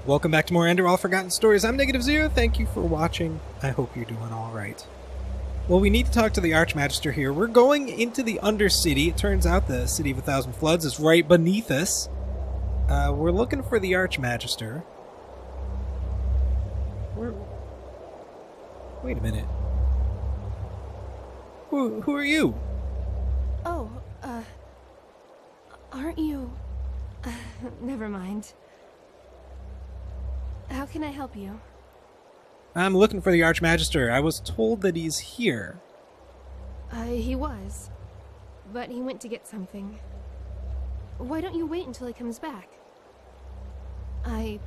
Welcome back to more Enderal Forgotten Stories. I'm Negative Zero. Thank you for watching. I hope you're doing all right. Well, we need to talk to the Archmagister here. We're going into the Undercity. It turns out the City of a Thousand Floods is right beneath us. We're looking for the Archmagister. Wait a minute. Who are you? Oh, aren't you... never mind. How can I help you? I'm looking for the Archmagister. I was told that he's here. He was. But he went to get something. Why don't you wait until he comes back? I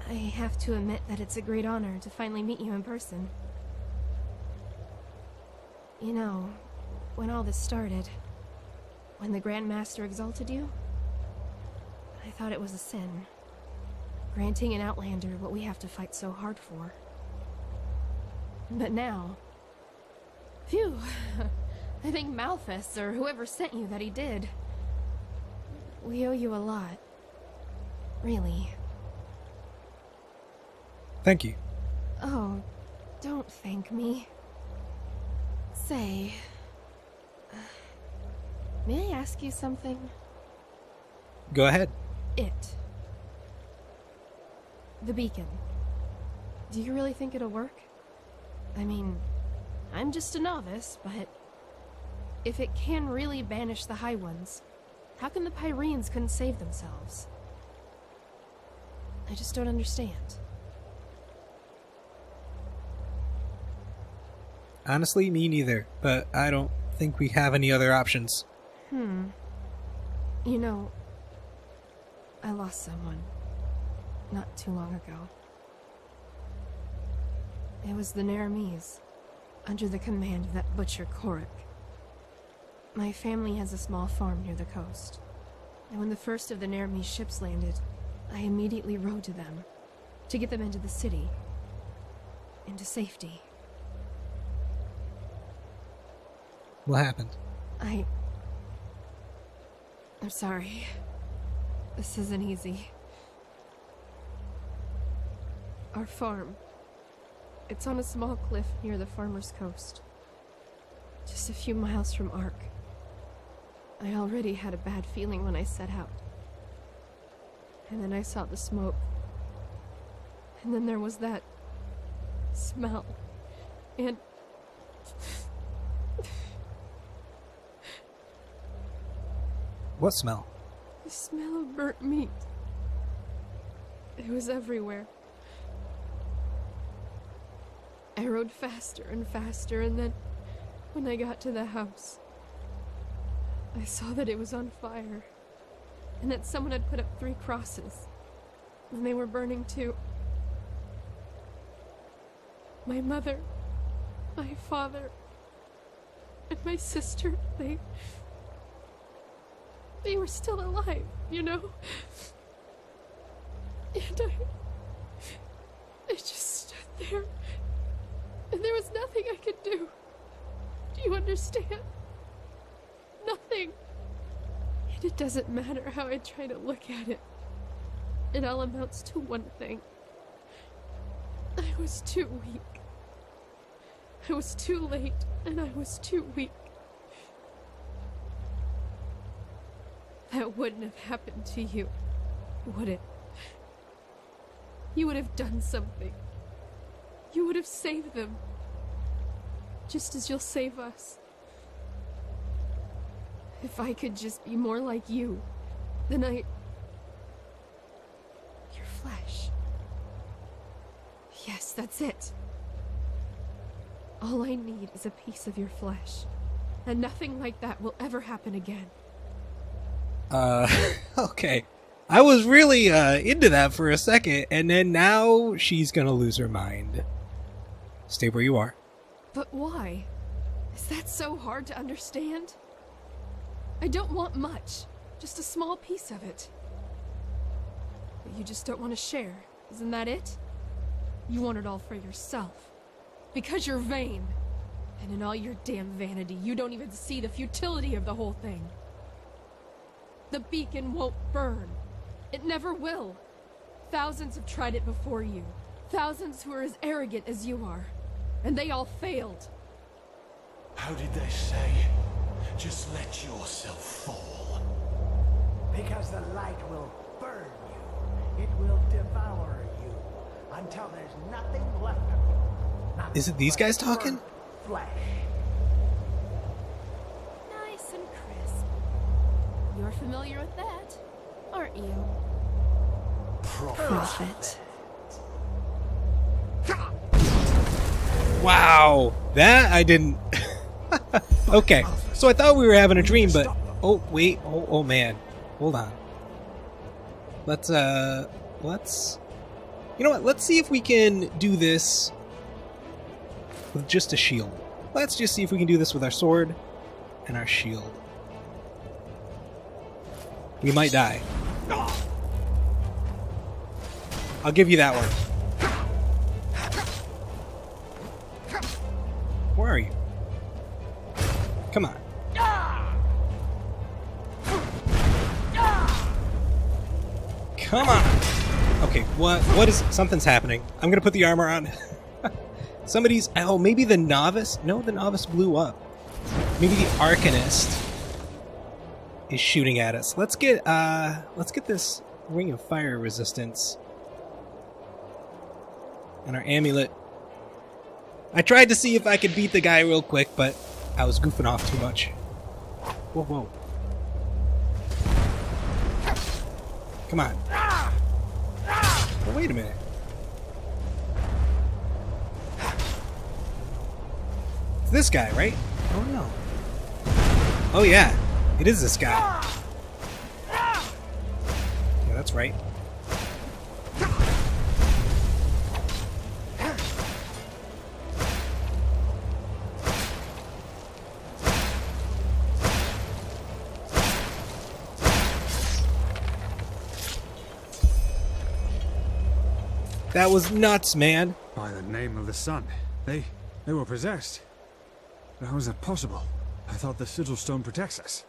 have to admit that it's a great honor to finally meet you in person. You know, when all this started, when the Grand Master exalted you, I thought it was a sin. Granting an Outlander what we have to fight so hard for. But now... Phew! I think Malthus, or whoever sent you, that he did. We owe you a lot. Really. Thank you. Oh, don't thank me. Say... may I ask you something? Go ahead. The beacon. Do you really think it'll work? I mean, I'm just a novice, but... if it can really banish the High Ones, how come the Pyreans couldn't save themselves? I just don't understand. Honestly, me neither, but I don't think we have any other options. You know, I lost someone not too long ago. It was the Naramis, under the command of that butcher Korik. My family has a small farm near the coast, and when the first of the Naramis ships landed, I immediately rode to them, to get them into the city, into safety. What happened? I'm sorry. This isn't easy. Our farm. It's on a small cliff near the farmer's coast. Just a few miles from Ark. I already had a bad feeling when I set out. And then I saw the smoke. And then there was that... smell. And... What smell? the smell of burnt meat. It was everywhere. I rode faster and faster, and then, when I got to the house, I saw that it was on fire, and that someone had put up 3 crosses, and they were burning too. My mother, my father, and my sister, they were still alive, you know? And I just stood there, and there was nothing I could do. Do you understand? Nothing. And it doesn't matter how I try to look at it. It all amounts to one thing. I was too weak. I was too late, and I was too weak. That wouldn't have happened to you, would it? You would have done something. You would have saved them. Just as you'll save us. If I could just be more like you, then Your flesh. Yes, that's it. All I need is a piece of your flesh. And nothing like that will ever happen again. Okay. I was really, into that for a second, and then now she's gonna lose her mind. Stay where you are. But why? Is that so hard to understand? I don't want much. Just a small piece of it. But you just don't want to share. Isn't that it? You want it all for yourself. Because you're vain. And in all your damn vanity, you don't even see the futility of the whole thing. The beacon won't burn. It never will. Thousands have tried it before you. Thousands who are as arrogant as you are. And they all failed. How did they say? Just let yourself fall. Because the light will burn you. It will devour you. Until there's nothing left of you. Nothing Is it these guys but talking? burnt flesh. Nice and crisp. You're familiar with that, aren't you? Prophet. Wow, that I didn't. Okay, so I thought we were having a dream, but oh wait, oh man, hold on. Let's you know what? Let's see if we can do this with just a shield. Let's just see if we can do this with our sword and our shield. We might die. I'll give you that one. Where are you? Come on. Come on. Okay, what is something's happening. I'm gonna put the armor on. Somebody's maybe the novice? No, the novice blew up. Maybe the arcanist is shooting at us. Let's get this ring of fire resistance. And our amulet. I tried to see if I could beat the guy real quick, but I was goofing off too much. Whoa, whoa. Come on. Oh, wait a minute. It's this guy, right? Oh, no. Oh, yeah. It is this guy. Yeah, that's right. That was nuts, man. By the name of the sun. They were possessed. How is that possible? I thought the sigil stone protects us.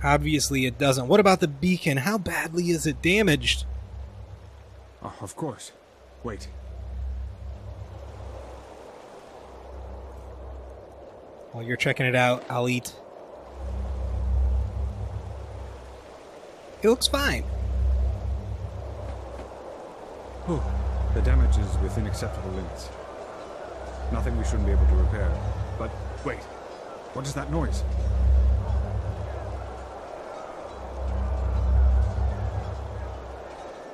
Obviously it doesn't. What about the beacon? How badly is it damaged? Oh, of course. Wait. While you're checking it out, I'll eat. It looks fine. Oh, the damage is within acceptable limits. Nothing we shouldn't be able to repair. But wait, what is that noise?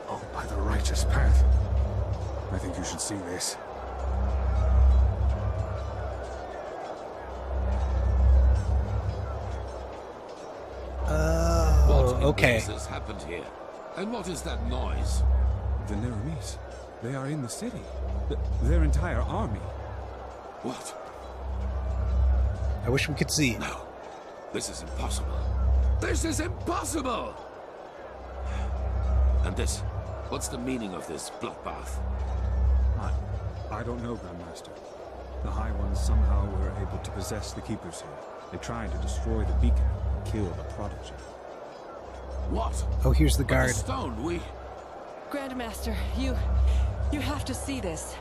Oh, by the righteous path. I think you should see this. Oh, okay. What has happened here? And what is that noise? The Neramis. They are in the city. Their entire army. What? I wish we could see. No. This is impossible. This is impossible! And this? What's the meaning of this bloodbath? I don't know, Grandmaster. The High Ones somehow were able to possess the Keepers here. They tried to destroy the beacon and kill the Prodigy. What? Oh, here's the But guard. the stone, we... Grandmaster, you have to see this.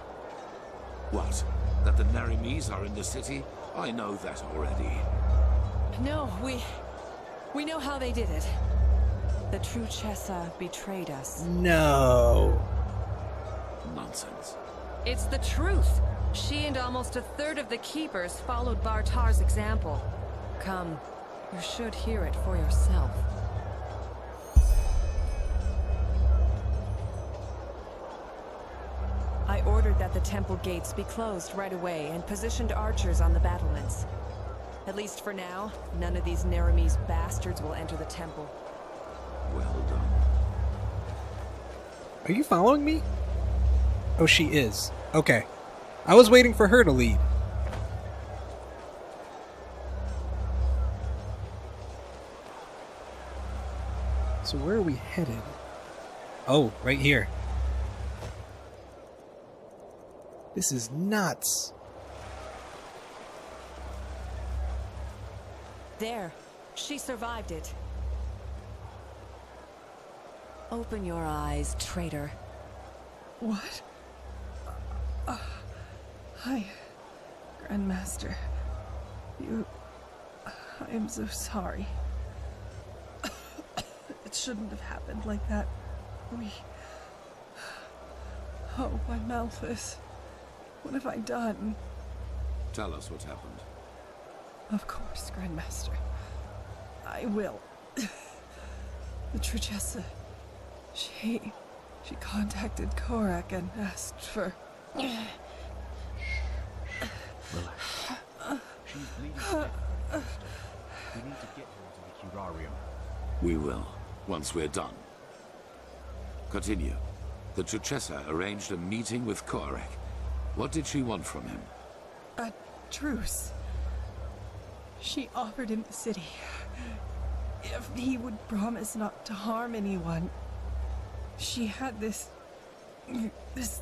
What? That the Neramis are in the city? I know that already. No, we know how they did it. The true Chessa betrayed us. No. Nonsense. It's the truth. She and almost a third of the Keepers followed Bartar's example. Come, you should hear it for yourself. I ordered that the temple gates be closed right away and positioned archers on the battlements. At least for now, none of these Neramis bastards will enter the temple. Well done. Are you following me? Oh, she is. Okay. I was waiting for her to lead. So where are we headed? Oh, right here. This is nuts. There. She survived it. Open your eyes, traitor. What? Hi, Grandmaster. I am so sorry. It shouldn't have happened like that. Oh, my Malthus. What have I done? Tell us what happened. Of course, Grandmaster. I will. The Traitor, she contacted Korak and asked for... Relax. She's bleeding to death, Master. We need to get her into the curarium. We will, once we're done. Continue. The Traitor arranged a meeting with Korak. What did she want from him? A truce. She offered him the city. If he would promise not to harm anyone. She had this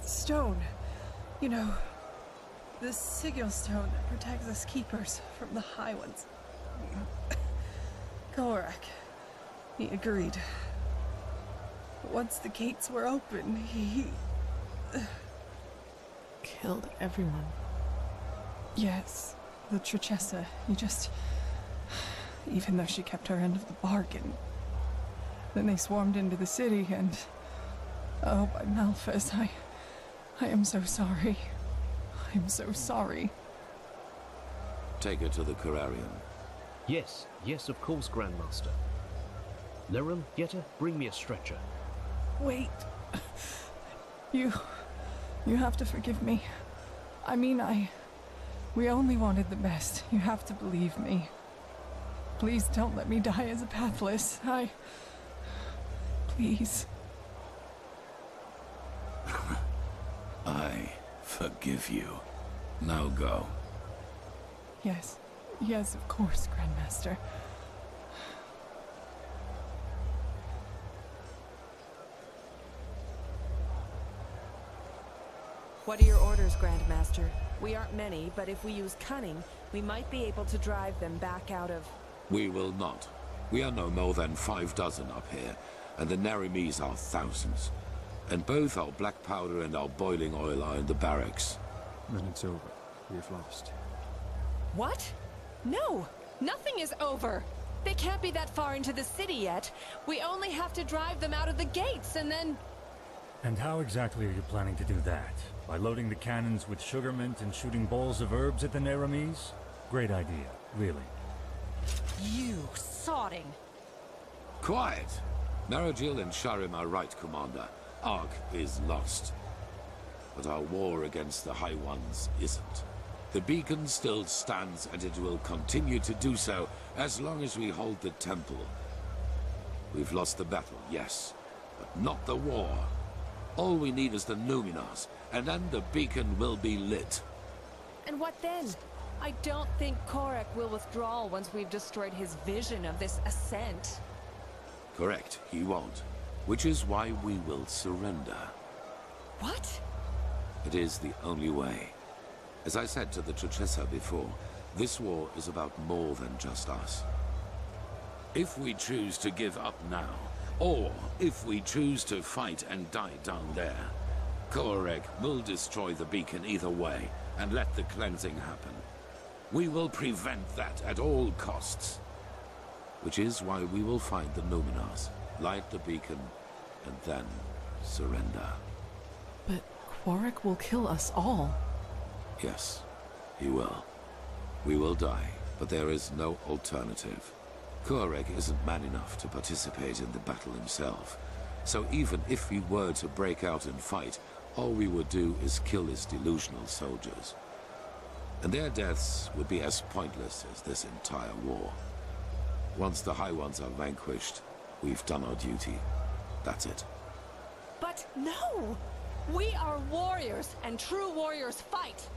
stone. You know, this sigil stone that protects us keepers from the High Ones. Korak. He agreed. Once the gates were open, he... killed everyone. Yes, the Traitor. He just... Even though she kept her end of the bargain. Then they swarmed into the city and... Oh, my Malthus, I am so sorry. I'm so sorry. Take her to the Curarium. Yes, of course, Grandmaster. Lirum, Yetta, bring me a stretcher. Wait. You have to forgive me. I mean, we only wanted the best. You have to believe me. Please don't let me die as a pathless. Please. I forgive you. Now go. Yes, of course, Grandmaster. What are your orders, Grandmaster? We aren't many, but if we use cunning, we might be able to drive them back out of... We will not. We are no more than 6 up here, and the Narimes are thousands. And both our black powder and our boiling oil are in the barracks. Then it's over. We have lost. What? No! Nothing is over! They can't be that far into the city yet. We only have to drive them out of the gates, and then... And how exactly are you planning to do that? By loading the cannons with sugar mint and shooting balls of herbs at the Narimes? Great idea, really. You sodding! Quiet! Narajil and Sharim are right, Commander. Ark is lost. But our war against the High Ones isn't. The beacon still stands, and it will continue to do so as long as we hold the temple. We've lost the battle, yes, but not the war. All we need is the Numenors, and then the beacon will be lit. And what then? I don't think Korak will withdraw once we've destroyed his vision of this ascent. Correct, he won't. Which is why we will surrender. What? It is the only way. As I said to the Traitor before, this war is about more than just us. If we choose to give up now, or if we choose to fight and die down there, Korak will destroy the beacon either way and let the cleansing happen. We will prevent that at all costs. Which is why we will find the Numenors, light the beacon, and then surrender. But Korak will kill us all. Yes, he will. We will die, but there is no alternative. Korak isn't man enough to participate in the battle himself. So even if we were to break out and fight, all we would do is kill his delusional soldiers. And their deaths would be as pointless as this entire war. Once the High Ones are vanquished, we've done our duty. That's it. But no! We are warriors, and true warriors fight!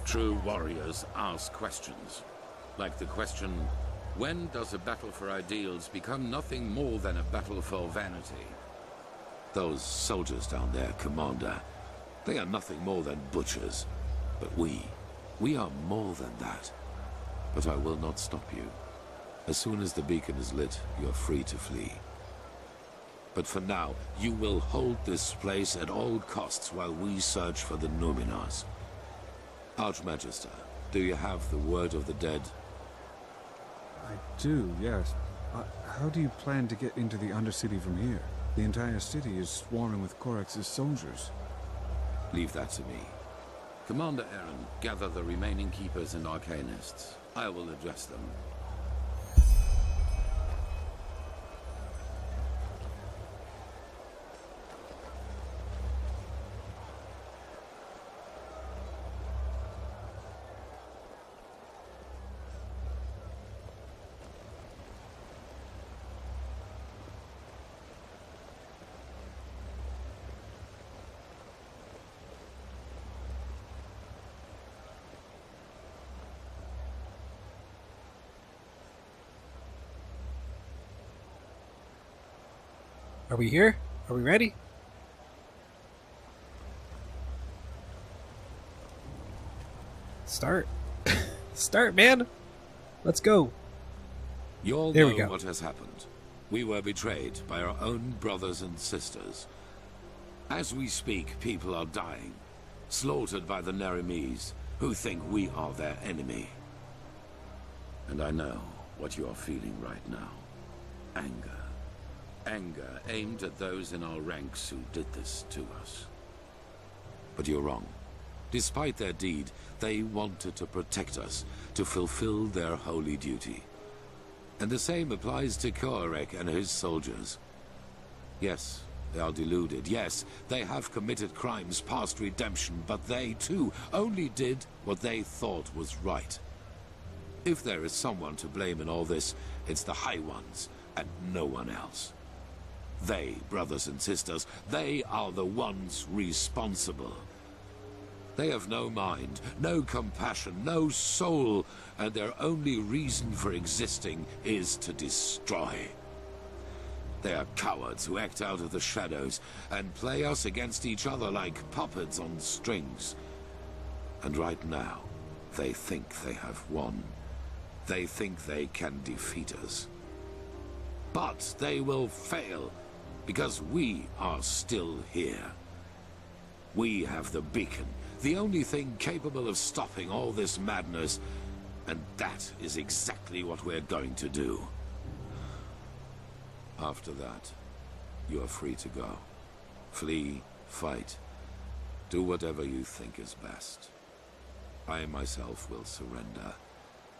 True warriors ask questions. Like the question, when does a battle for ideals become nothing more than a battle for vanity? Those soldiers down there, Commander, they are nothing more than butchers. But we are more than that. But I will not stop you. As soon as the beacon is lit, you are free to flee. But for now, you will hold this place at all costs while we search for the Numenors. Archmagister, do you have the word of the dead? I do, yes. How do you plan to get into the Undercity from here? The entire city is swarming with Korex's soldiers. Leave that to me. Commander Aaron, gather the remaining Keepers and Arcanists. I will address them. Are we here? Are we ready? Start. Start, man. Let's go. You all There we know go. what has happened. We were betrayed by our own brothers and sisters. As we speak, people are dying, slaughtered by the Nerimes, who think we are their enemy. And I know what you are feeling right now. Anger. Anger aimed at those in our ranks who did this to us. But you're wrong. Despite their deed, they wanted to protect us, to fulfill their holy duty. And the same applies to Korek and his soldiers. Yes, they are deluded. Yes, they have committed crimes past redemption, but they, too, only did what they thought was right. If there is someone to blame in all this, it's the High Ones, and no one else. They, brothers and sisters, they are the ones responsible. They have no mind, no compassion, no soul, and their only reason for existing is to destroy. They are cowards who act out of the shadows and play us against each other like puppets on strings. And right now, they think they have won. They think they can defeat us. But they will fail, because we are still here. We have the beacon, the only thing capable of stopping all this madness, and that is exactly what we're going to do. After that, you are free to go. Flee, fight, do whatever you think is best. I myself will surrender,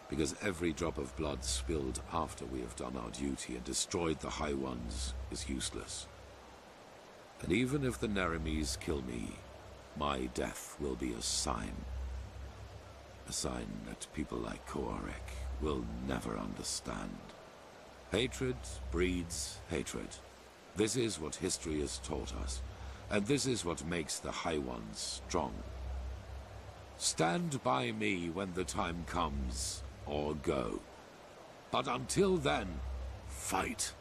because every drop of blood spilled after we have done our duty and destroyed the High Ones is useless. And even if the Nerimes kill me, my death will be a sign. A sign that people like Korek will never understand. Hatred breeds hatred. This is what history has taught us, and this is what makes the High Ones strong. Stand by me when the time comes, or go. But until then, fight.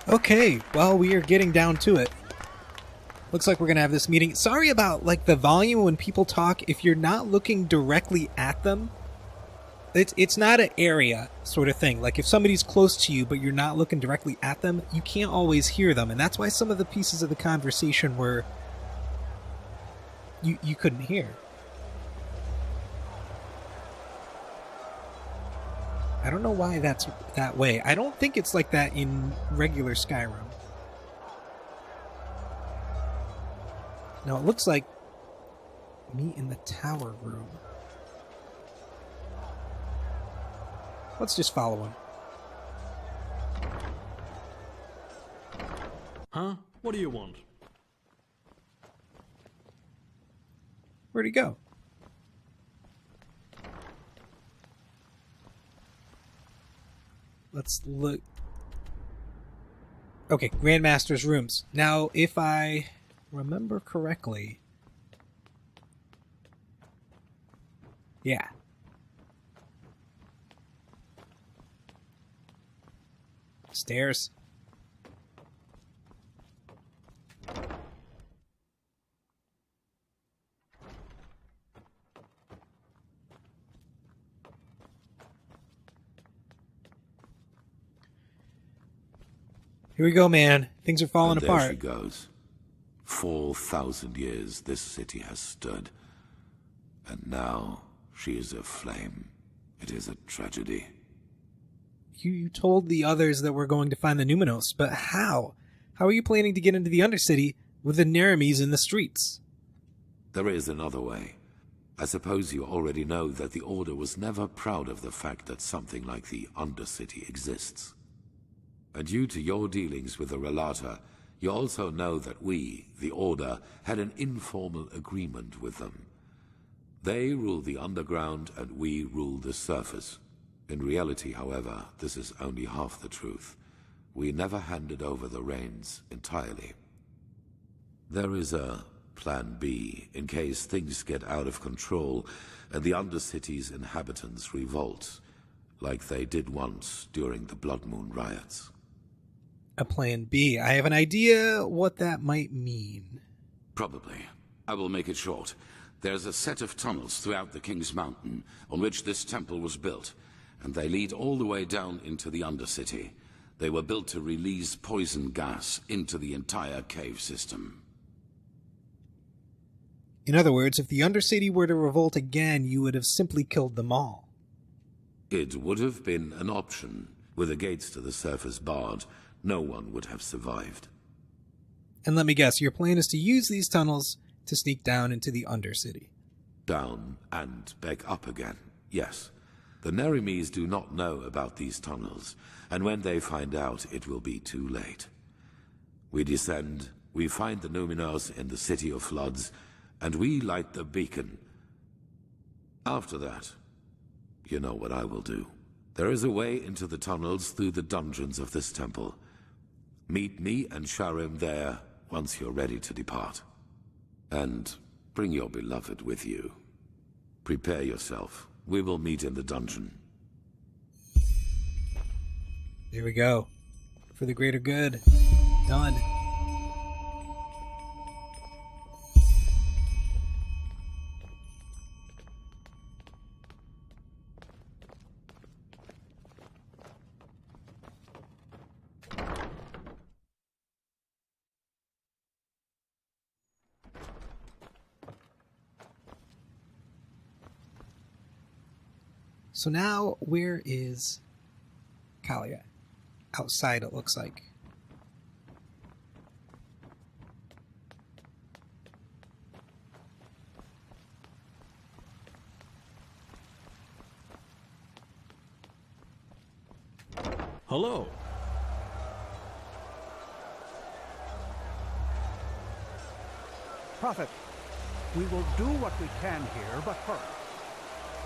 Okay, well, we are getting down to it. Looks like we're gonna have this meeting. Sorry about, like, the volume when people talk. If you're not looking directly at them, it's not an area sort of thing. Like, if somebody's close to you, but you're not looking directly at them, you can't always hear them. And that's why some of the pieces of the conversation were... you couldn't hear. I don't know why that's that way. I don't think it's like that in regular Skyrim. No, it looks like me in the tower room. Let's just follow him. Huh? What do you want? Where'd he go? Let's look. Okay, Grandmaster's rooms. Now, if I remember correctly... Yeah. Stairs. Here we go, man. Things are falling and apart. There she goes. 4,000 years this city has stood. And now she is aflame. It is a tragedy. You told the others that we're going to find the Numinos, but how? How are you planning to get into the Undercity with the Neramis in the streets? There is another way. I suppose you already know that the Order was never proud of the fact that something like the Undercity exists. And due to your dealings with the Relata, you also know that we, the Order, had an informal agreement with them. They rule the underground and we rule the surface. In reality, however, this is only half the truth. We never handed over the reins entirely. There is a Plan B in case things get out of control and the Undercity's inhabitants revolt, like they did once during the Blood Moon riots. A Plan B. I have an idea what that might mean. Probably. I will make it short. There's a set of tunnels throughout the King's Mountain on which this temple was built, and they lead all the way down into the Undercity. They were built to release poison gas into the entire cave system. In other words, if the Undercity were to revolt again, you would have simply killed them all. It would have been an option. With the gates to the surface barred, no one would have survived. And let me guess, your plan is to use these tunnels to sneak down into the Undercity. Down and back up again, yes. The Neramis do not know about these tunnels, and when they find out, it will be too late. We descend, we find the Numinos in the City of Floods, and we light the beacon. After that, you know what I will do. There is a way into the tunnels through the dungeons of this temple. Meet me and Skyrim there once you're ready to depart. And bring your beloved with you. Prepare yourself. We will meet in the dungeon. There we go. For the greater good. Done. So now, where is Kalia? Outside, it looks like. Hello. Prophet, we will do what we can here, but first,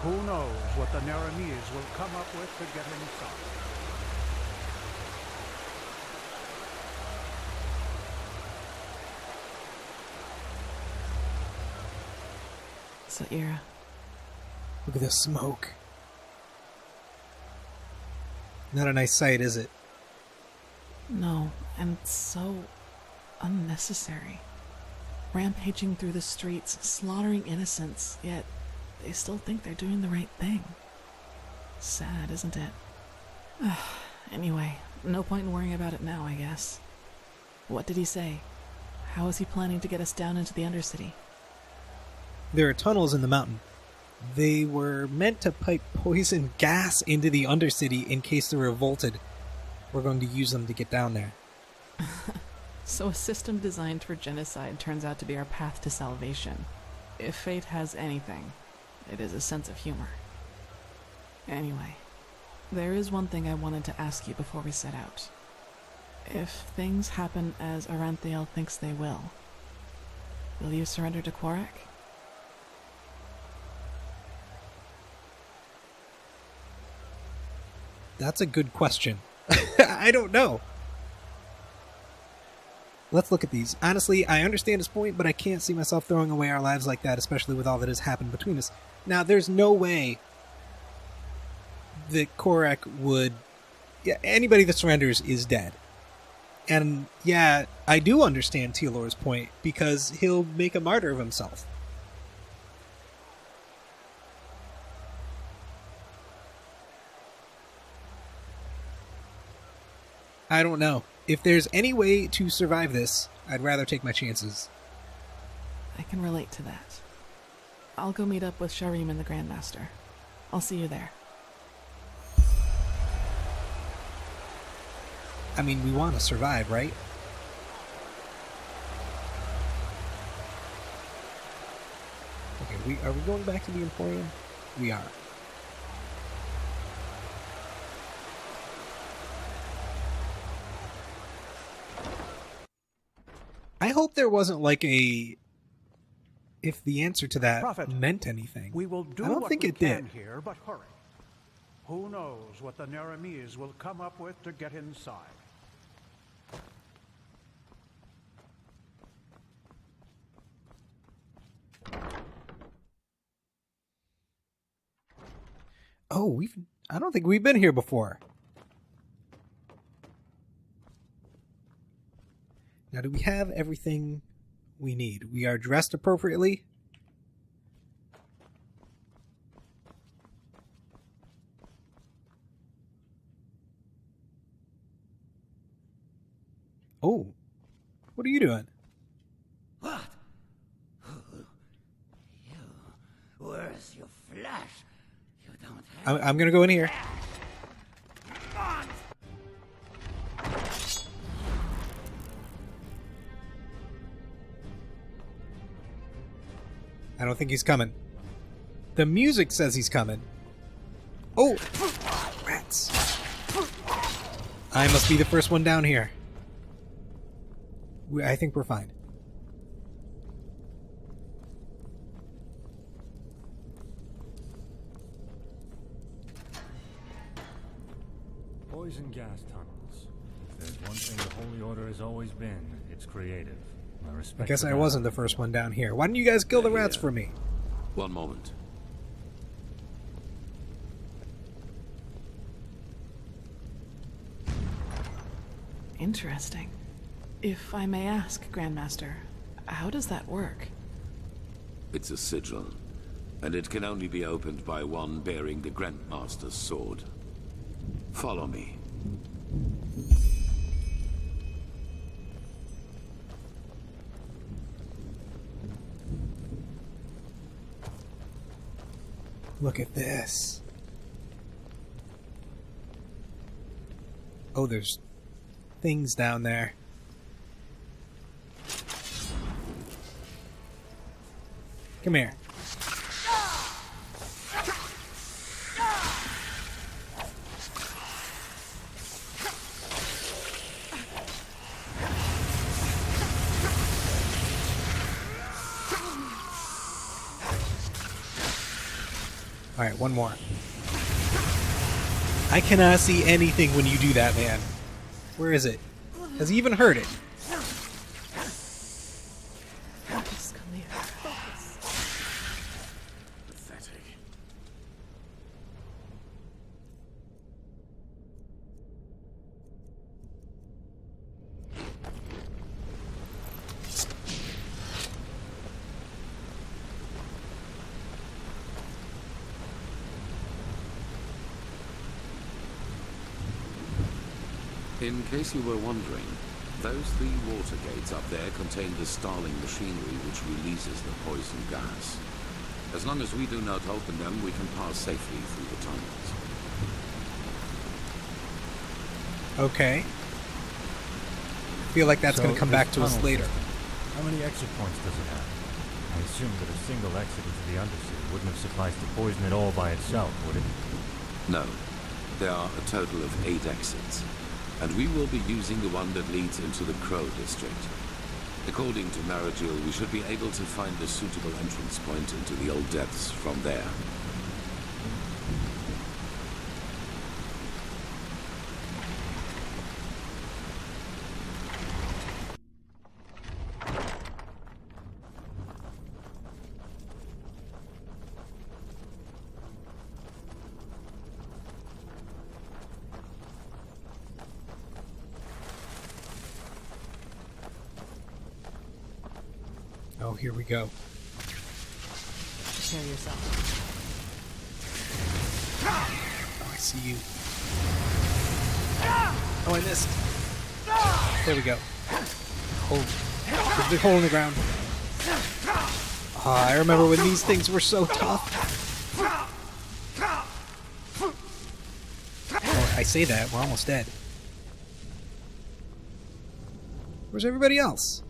who knows what the Neramis will come up with to get inside. Saira. Look at the smoke. Not a nice sight, is it? No, and so unnecessary. Rampaging through the streets, slaughtering innocents, yet they still think they're doing the right thing. Sad, isn't it? Anyway, no point in worrying about it now, I guess. What did he say? How is he planning to get us down into the Undercity? There are tunnels in the mountain. They were meant to pipe poison gas into the Undercity in case they revolted. We're going to use them to get down there. So a system designed for genocide turns out to be our path to salvation. If fate has anything, it is a sense of humor. Anyway, there is one thing I wanted to ask you before we set out. If things happen as Aranthiel thinks they will you surrender to Quarak? That's a good question. I don't know. Let's look at these. Honestly, I understand his point, but I can't see myself throwing away our lives like that, especially with all that has happened between us. Now, there's no way that Korak would... Yeah, anybody that surrenders is dead. And yeah, I do understand Telor's point, because he'll make a martyr of himself. I don't know. if there's any way to survive this, I'd rather take my chances. I can relate to that. I'll go meet up with Sharim and the Grandmaster. I'll see you there. I mean, we want to survive, right? Okay, are we going back to the Emporium? We are. I hope there wasn't like a... if the answer to that Prophet, meant anything. We will do I don't what think we it can did. here, but hurry. Who knows what the Neramis will come up with to get inside? Oh, I don't think we've been here before. Now, do we have everything we need? We are dressed appropriately. Oh, what are you doing? What? You? Where's your flesh? You don't have... I'm gonna go in here. I don't think he's coming. The music says he's coming. Oh! Rats. I must be the first one down here. I think we're fine. Poison gas tunnels. If there's one thing the Holy Order has always been, it's creative. I guess I wasn't the first one down here. Why didn't you guys kill the rats for me? One moment. Interesting. If I may ask, Grandmaster, how does that work? It's a sigil, and it can only be opened by one bearing the Grandmaster's sword. Follow me. Look at this. Oh, there's things down there. Come here. Alright, one more. I cannot see anything when you do that, man. Where is it? Has he even heard it? Focus, come here. Focus. Pathetic. In case you were wondering, those 3 water gates up there contain the Starling machinery which releases the poison gas. As long as we do not open them, we can pass safely through the tunnels. Okay. I feel like that's going to come back to us later. How many exit points does it have? I assume that a single exit into the Undercity wouldn't have sufficed to poison it all by itself, would it? No. There are a total of 8 exits. And we will be using the one that leads into the Crow District. According to Maragil, we should be able to find a suitable entrance point into the Old Depths from there. Oh, here we go. Prepare yourself. Oh, I see you. Oh, I missed. There we go. Oh, there's a big hole in the ground. Oh, I remember when these things were so tough. Oh, I say that, we're almost dead. Where's everybody else?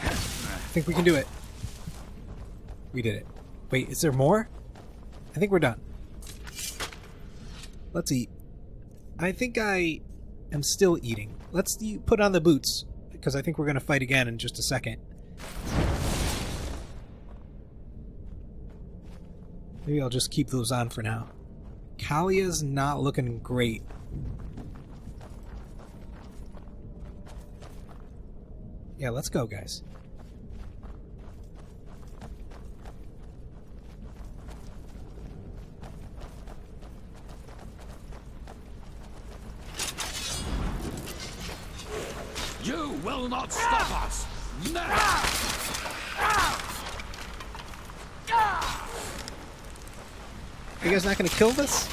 I think we can do it. We did it. Wait, is there more? I think we're done. Let's eat. I think I am still eating. Let's put on the boots, because I think we're going to fight again in just a second. Maybe I'll just keep those on for now. Kalia's not looking great. Yeah, let's go, guys. You will not stop us! Never! Are you guys not going to kill this?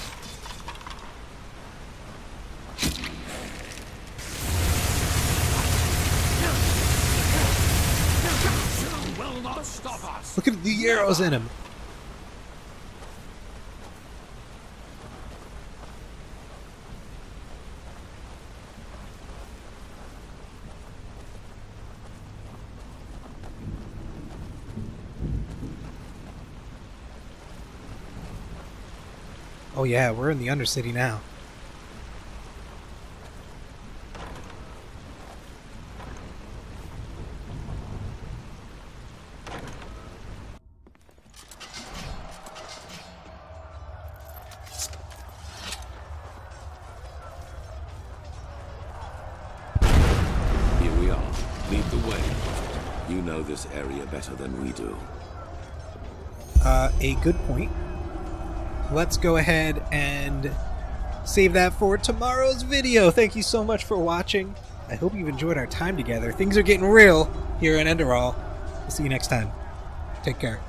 You will not stop us! Look at the arrows in him. Oh yeah, we're in the Undercity now. Here we are. Lead the way. You know this area better than we do. A good point. Let's go ahead and save that for tomorrow's video. Thank you so much for watching. I hope you've enjoyed our time together. Things are getting real here in Enderal. We'll see you next time. Take care.